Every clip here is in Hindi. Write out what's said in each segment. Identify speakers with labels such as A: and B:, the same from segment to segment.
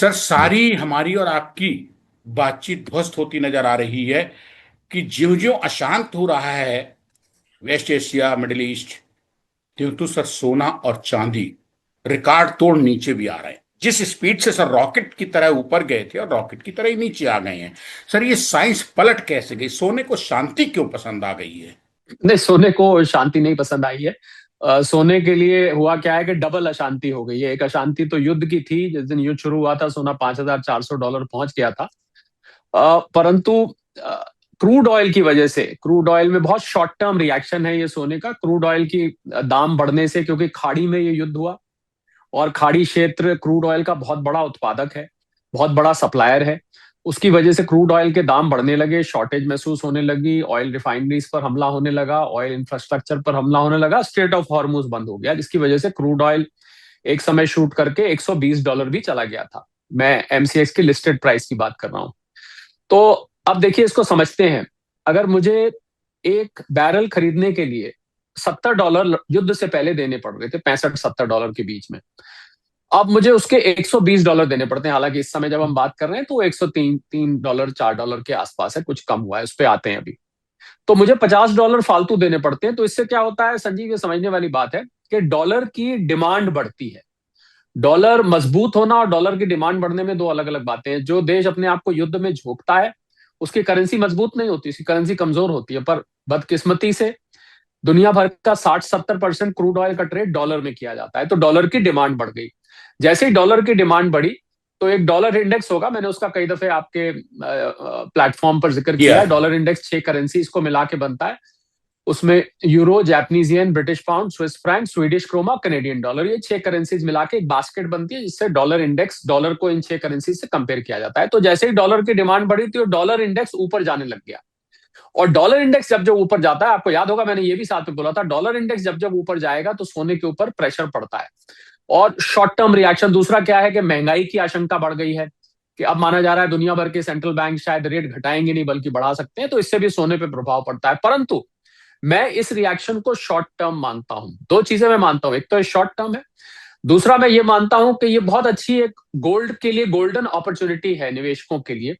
A: सर, सारी हमारी और आपकी बातचीत ध्वस्त होती नजर आ रही है कि ज्यों ज्यों अशांत हो रहा है वेस्ट एशिया, मिडिल ईस्ट, त्यों तो सर सोना और चांदी रिकॉर्ड तोड़ नीचे भी आ रहे हैं। जिस स्पीड से सर रॉकेट की तरह ऊपर गए थे और रॉकेट की तरह ही नीचे आ गए हैं। सर, ये साइंस पलट कैसे गई? सोने को शांति क्यों पसंद आ गई है?
B: नहीं, सोने को शांति नहीं पसंद आई है। सोने के लिए हुआ क्या है कि डबल अशांति हो गई है। एक अशांति तो युद्ध की थी, जिस दिन युद्ध शुरू हुआ था सोना $5,400 पहुंच गया था। परंतु क्रूड ऑयल की वजह से, क्रूड ऑयल में बहुत शॉर्ट टर्म रिएक्शन है ये सोने का, क्रूड ऑयल की दाम बढ़ने से, क्योंकि खाड़ी में ये युद्ध हुआ और खाड़ी क्षेत्र क्रूड ऑयल का बहुत बड़ा उत्पादक है, बहुत बड़ा सप्लायर है। उसकी वजह से क्रूड ऑयल के दाम बढ़ने लगे, शॉर्टेज महसूस होने लगी, ऑयल रिफाइनरीज पर हमला होने लगा, ऑयल इंफ्रास्ट्रक्चर पर हमला होने लगा, स्ट्रेट ऑफ हॉर्मुज बंद हो गया, जिसकी वजह से क्रूड ऑयल एक समय शूट करके $120 भी चला गया था। मैं एमसीएक्स की लिस्टेड प्राइस की बात कर रहा हूं। तो अब देखिए, इसको समझते हैं। अगर मुझे एक बैरल खरीदने के लिए $70 युद्ध से पहले देने पड़ रहे थे, 65-70 डॉलर के बीच में, अब मुझे उसके $120 देने पड़ते हैं। हालांकि इस समय जब हम बात कर रहे हैं तो 103 $3 $4 के आसपास है, कुछ कम हुआ है, उस पर आते हैं अभी। तो मुझे $50 फालतू देने पड़ते हैं। तो इससे क्या होता है संजीव, ये समझने वाली बात है कि डॉलर की डिमांड बढ़ती है। डॉलर मजबूत होना और डॉलर की डिमांड बढ़ने में दो अलग अलग बातें हैं। जो देश अपने आप को युद्ध में झोंकता है, उसकी करेंसी मजबूत नहीं होती, उसकी करेंसी कमजोर होती है। पर बदकिस्मती से दुनिया भर का 60-70% क्रूड ऑयल का ट्रेड डॉलर में किया जाता है, तो डॉलर की डिमांड बढ़ गई। जैसे ही डॉलर की डिमांड बढ़ी, तो एक डॉलर इंडेक्स होगा, मैंने उसका कई दफे आपके प्लेटफॉर्म पर जिक्र
A: किया
B: किया है।
A: है।
B: डॉलर इंडेक्स 6 करेंसी इसको मिला के बनता है। उसमें euro, Japanese yen, British pound, Swiss franc, Swedish krona, Canadian dollar, ये 6 करेंसीज मिला के एक बास्केट बनती है, जिससे डॉलर इंडेक्स, डॉलर को इन 6 करेंसी से कंपेयर किया जाता है। तो जैसे ही डॉलर की डिमांड बढ़ी थी, डॉलर इंडेक्स ऊपर जाने लग गया। और डॉलर इंडेक्स जब जब ऊपर जाता है, आपको याद होगा मैंने ये भी साथ में बोला था, डॉलर इंडेक्स जब जब ऊपर जाएगा तो सोने के ऊपर प्रेशर पड़ता है। और शॉर्ट टर्म रिएक्शन दूसरा क्या है कि महंगाई की आशंका बढ़ गई है, कि अब माना जा रहा है दुनिया भर के सेंट्रल बैंक शायद रेट घटाएंगे नहीं बल्कि बढ़ा सकते हैं, तो इससे भी सोने पे प्रभाव पड़ता है। परंतु मैं इस रिएक्शन को शॉर्ट टर्म मानता हूं। दो चीजें मैं मानता हूं, एक तो ये शॉर्ट टर्म है, दूसरा मैं ये मानता हूं कि ये बहुत अच्छी एक गोल्ड के लिए गोल्डन अपॉर्चुनिटी है निवेशकों के लिए,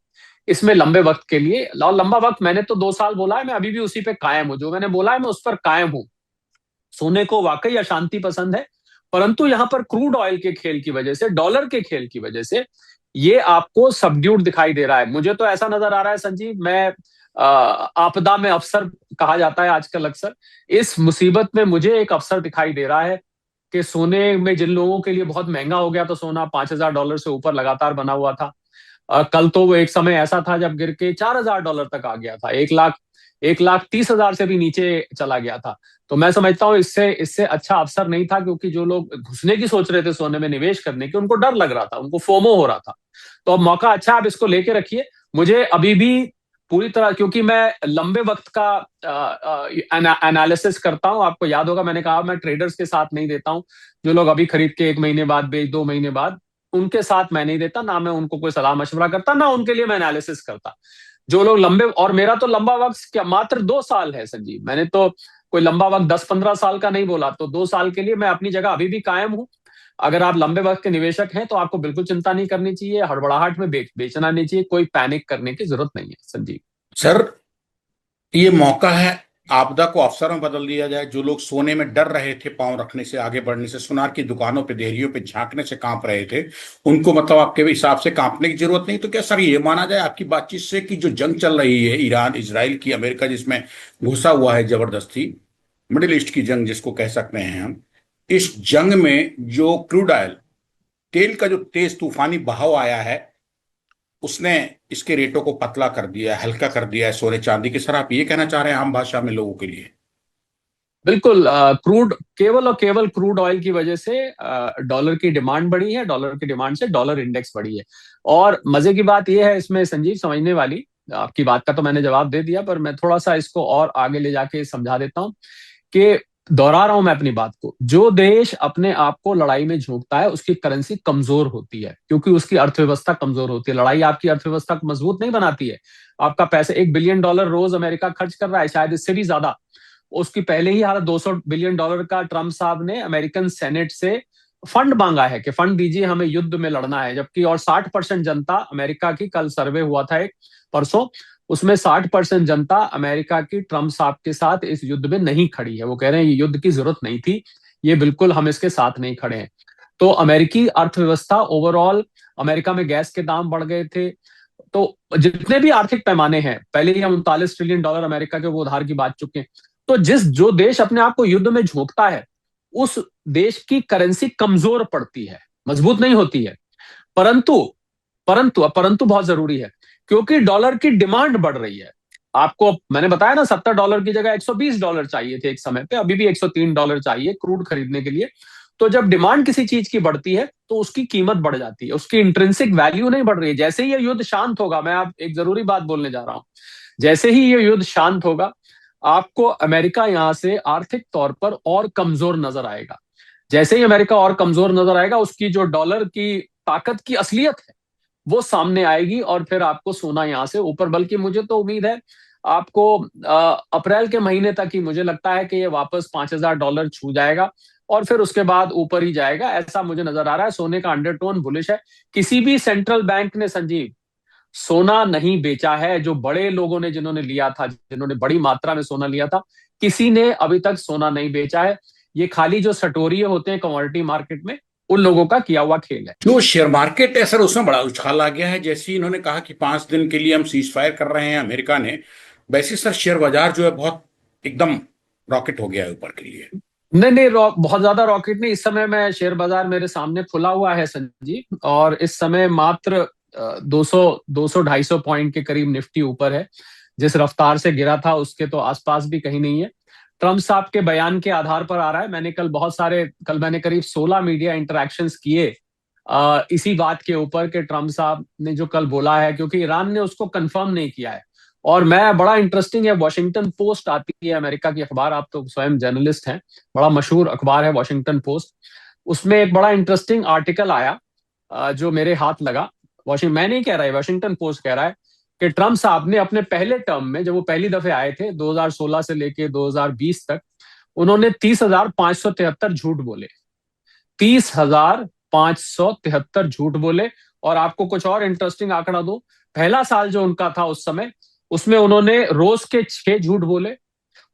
B: इसमें लंबे वक्त के लिए। और लंबा वक्त मैंने तो 2 साल बोला है, मैं अभी भी उसी पे कायम हूं, जो मैंने बोला है मैं उस पर कायम हूं। सोने को वाकई अशांति पसंद है, परंतु यहां पर क्रूड ऑयल के खेल की वजह से, डॉलर के खेल की वजह से ये आपको सबड्यूड दिखाई दे रहा है। मुझे तो ऐसा नजर आ रहा है संजीव, मैं आपदा में अवसर कहा जाता है आजकल अक्सर, इस मुसीबत में मुझे एक अवसर दिखाई दे रहा है कि सोने में जिन लोगों के लिए बहुत महंगा हो गया, तो सोना $5,000 से ऊपर लगातार बना हुआ था। कल तो वो एक समय ऐसा था जब गिर के $4,000 तक आ गया था, 1,30,000 से भी नीचे चला गया था। तो मैं समझता हूँ इससे इससे अच्छा अवसर नहीं था, क्योंकि जो लोग घुसने की सोच रहे थे सोने में निवेश करने की, उनको डर लग रहा था, उनको फोमो हो रहा था। तो अब मौका अच्छा, आप इसको लेके रखिए। मुझे अभी भी पूरी तरह, क्योंकि मैं लंबे वक्त का एनालिसिस करता हूं, आपको याद होगा मैंने कहा मैं ट्रेडर्स के साथ नहीं देता हूं, जो लोग अभी खरीद के 1 महीने बाद बेच, 2 महीने बाद, उनके साथ मैं नहीं देता, ना मैं उनको कोई सलाह मशवरा करता, ना उनके लिए मैं एनालिसिस करता। जो लोग लंबे, और मेरा तो लंबा वक्त क्या मात्र 2 साल है संजीव, मैंने तो कोई लंबा वक्त 10-15 साल का नहीं बोला। तो 2 साल के लिए मैं अपनी जगह अभी भी कायम हूं। अगर आप लंबे वक्त के निवेशक हैं तो आपको बिल्कुल चिंता नहीं करनी चाहिए, हड़बड़ाहट में बेचना नहीं चाहिए, कोई पैनिक करने की जरूरत नहीं है संजीव।
A: सर, ये मौका है आपदा को अवसर में बदल दिया जाए। जो लोग सोने में डर रहे थे, पांव रखने से, आगे बढ़ने से, सुनार की दुकानों पे, देहरियों पे झांकने से कांप रहे थे, उनको मतलब आपके हिसाब से कांपने की जरूरत नहीं। तो क्या सर ये माना जाए आपकी बातचीत से कि जो जंग चल रही है ईरान इजराइल की, अमेरिका जिसमें घुसा हुआ है जबरदस्ती, मिडिल ईस्ट की जंग जिसको कह सकते हैं हम, इस जंग में जो क्रूड ऑयल, तेल का जो तेज तूफानी बहाव आया है, उसने इसके रेटों को पतला कर दिया है, हल्का कर दिया है सोने चांदी के। सर, आप ये कहना चाह रहे हैं आम भाषा में लोगों के लिए?
B: बिल्कुल। क्रूड, केवल और केवल क्रूड ऑयल की वजह से डॉलर की डिमांड बढ़ी है, डॉलर की डिमांड से डॉलर इंडेक्स बढ़ी है। और मजे की बात यह है इसमें संजीव, समझने वाली, आपकी बात का तो मैंने जवाब दे दिया, पर मैं थोड़ा सा इसको और आगे ले जाके समझा देता हूं कि, दोहरा रहा हूं मैं अपनी बात को, जो देश अपने आप को लड़ाई में झोंकता है उसकी करेंसी कमजोर होती है, क्योंकि उसकी अर्थव्यवस्था कमजोर होती है। लड़ाई आपकी अर्थव्यवस्था को मजबूत नहीं बनाती है। आपका पैसे, $1 बिलियन रोज अमेरिका खर्च कर रहा है, शायद इससे भी ज्यादा। उसकी पहले ही हालत, $200 बिलियन का ट्रंप साहब ने अमेरिकन सेनेट से फंड मांगा है कि फंड दीजिए, हमें युद्ध में लड़ना है। जबकि और 60% जनता अमेरिका की, कल सर्वे हुआ था एक परसों, उसमें 60% जनता अमेरिका की ट्रम्प साहब के साथ इस युद्ध में नहीं खड़ी है। वो कह रहे हैं ये युद्ध की जरूरत नहीं थी, ये बिल्कुल हम इसके साथ नहीं खड़े हैं। तो अमेरिकी अर्थव्यवस्था ओवरऑल, अमेरिका में गैस के दाम बढ़ गए थे। तो जितने भी आर्थिक पैमाने हैं, पहले ही हम $39 ट्रिलियन अमेरिका के वो उधार की बात चुके हैं। तो जो देश अपने आप को युद्ध में झोंकता है, उस देश की करेंसी कमजोर पड़ती है, मजबूत नहीं होती है। परंतु परंतु बहुत जरूरी है, क्योंकि डॉलर की डिमांड बढ़ रही है। आपको मैंने बताया ना, $70 की जगह $120 चाहिए थे एक समय पे, अभी भी $103 चाहिए क्रूड खरीदने के लिए। तो जब डिमांड किसी चीज की बढ़ती है तो उसकी कीमत बढ़ जाती है, उसकी इंट्रिंसिक वैल्यू नहीं बढ़ रही है। जैसे ही ये युद्ध शांत होगा, मैं आप एक जरूरी बात बोलने जा रहा हूं, जैसे ही ये युद्ध शांत होगा, आपको अमेरिका यहां से आर्थिक तौर पर और कमजोर नजर आएगा। जैसे ही अमेरिका और कमजोर नजर आएगा, उसकी जो डॉलर की ताकत की असलियत है वो सामने आएगी, और फिर आपको सोना यहां से ऊपर, बल्कि मुझे तो उम्मीद है आपको अप्रैल के महीने तक ही मुझे लगता है कि ये वापस $5,000 छू जाएगा, और फिर उसके बाद ऊपर ही जाएगा, ऐसा मुझे नजर आ रहा है। सोने का अंडरटोन बुलिश है। किसी भी सेंट्रल बैंक ने, संजीव, सोना नहीं बेचा है। जो बड़े लोगों ने, जिन्होंने लिया था, जिन्होंने बड़ी मात्रा में सोना लिया था, किसी ने अभी तक सोना नहीं बेचा है। ये खाली जो सटोरिये होते हैं कमोडिटी मार्केट में, उन लोगों का किया हुआ खेल है।
A: जो शेयर मार्केट है सर, उसमें बड़ा उछाल आ गया है। जैसे ही इन्होंने कहा कि 5 दिन के लिए हम सीज फायर कर रहे हैं अमेरिका ने, वैसे ही सर शेयर बाजार जो है बहुत एकदम रॉकेट हो गया है ऊपर के लिए।
B: नहीं नहीं, बहुत ज्यादा रॉकेट नहीं। इस समय मैं शेयर बाजार मेरे सामने खुला हुआ है संजीव, और इस समय मात्र 200 200 250 पॉइंट के करीब निफ्टी ऊपर है। जिस रफ्तार से गिरा था उसके तो आसपास भी कहीं नहीं है। ट्रम्प साहब के बयान के आधार पर आ रहा है। कल मैंने करीब 16 मीडिया इंटरेक्शंस किए इसी बात के ऊपर कि ट्रम्प साहब ने जो कल बोला है, क्योंकि ईरान ने उसको कंफर्म नहीं किया है। और मैं, बड़ा इंटरेस्टिंग है, वॉशिंगटन पोस्ट आती है अमेरिका की अखबार, आप तो स्वयं जर्नलिस्ट हैं, बड़ा मशहूर अखबार है वॉशिंगटन पोस्ट। उसमें एक बड़ा इंटरेस्टिंग आर्टिकल आया जो मेरे हाथ लगा। मैं नहीं कह रहा है, वॉशिंगटन पोस्ट कह रहा है कि ट्रम्प साहब ने अपने पहले टर्म में, जब वो पहली दफे आए थे 2016 से लेके 2020 तक, उन्होंने 30,573 झूठ बोले। 30,573 झूठ बोले। और आपको कुछ और इंटरेस्टिंग आंकड़ा दो, पहला साल जो उनका था उस समय, उसमें उन्होंने रोज के 6 झूठ बोले।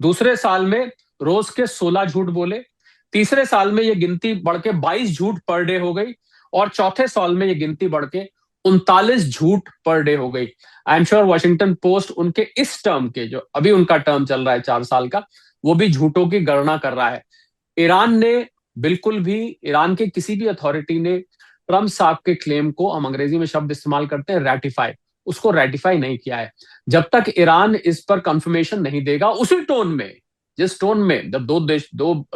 B: दूसरे साल में रोज के 16 झूठ बोले। तीसरे साल में ये गिनती बढ़ के 22 झूठ पर डे हो गई। और चौथे साल में ये गिनती बढ़ के 39 झूठ पर डे हो गई। I am sure Washington post उनके इस टर्म के, जो अभी उनका टर्म चल रहा है 4 साल का, वो भी झूठों की गणना कर रहा है। ईरान ने बिल्कुल भी, ईरान के किसी भी अथॉरिटी ने ट्रम्प साहब के क्लेम को, हम अंग्रेजी में शब्द इस्तेमाल करते हैं रेटिफाई, उसको रेटिफाई नहीं किया है। जब तक ईरान इस पर कंफर्मेशन नहीं देगा, उसी टोन में, जिस टोन में, जब दो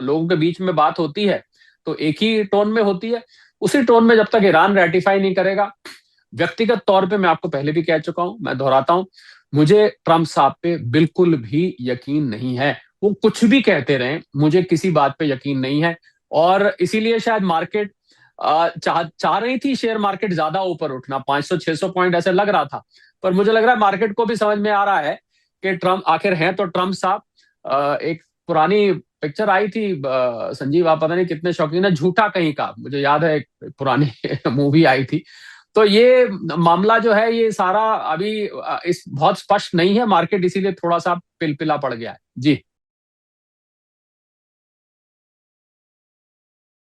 B: लोगों के बीच में बात होती है तो एक ही टोन में होती है, उसी टोन में जब तक ईरान रेटिफाई नहीं करेगा, व्यक्तिगत तौर पे मैं आपको पहले भी कह चुका हूं, मैं दोहराता हूं, मुझे ट्रम्प साहब पे बिल्कुल भी यकीन नहीं है। वो कुछ भी कहते रहे, मुझे किसी बात पे यकीन नहीं है। और इसीलिए शायद मार्केट चाह रही थी शेयर मार्केट ज्यादा ऊपर उठना, 500 600 पॉइंट ऐसे लग रहा था। पर मुझे लग रहा है मार्केट को भी समझ में आ रहा है कि ट्रम्प आखिर हैं तो ट्रम्प साहब। एक पुरानी पिक्चर आई थी, संजीव आप पता नहीं कितने शौकीन है, झूठा कहीं का, मुझे याद है एक पुरानी मूवी आई थी। तो ये मामला जो है, ये सारा अभी इस बहुत स्पष्ट नहीं है मार्केट, इसीलिए थोड़ा सा पिलपिला पड़ गया है जी।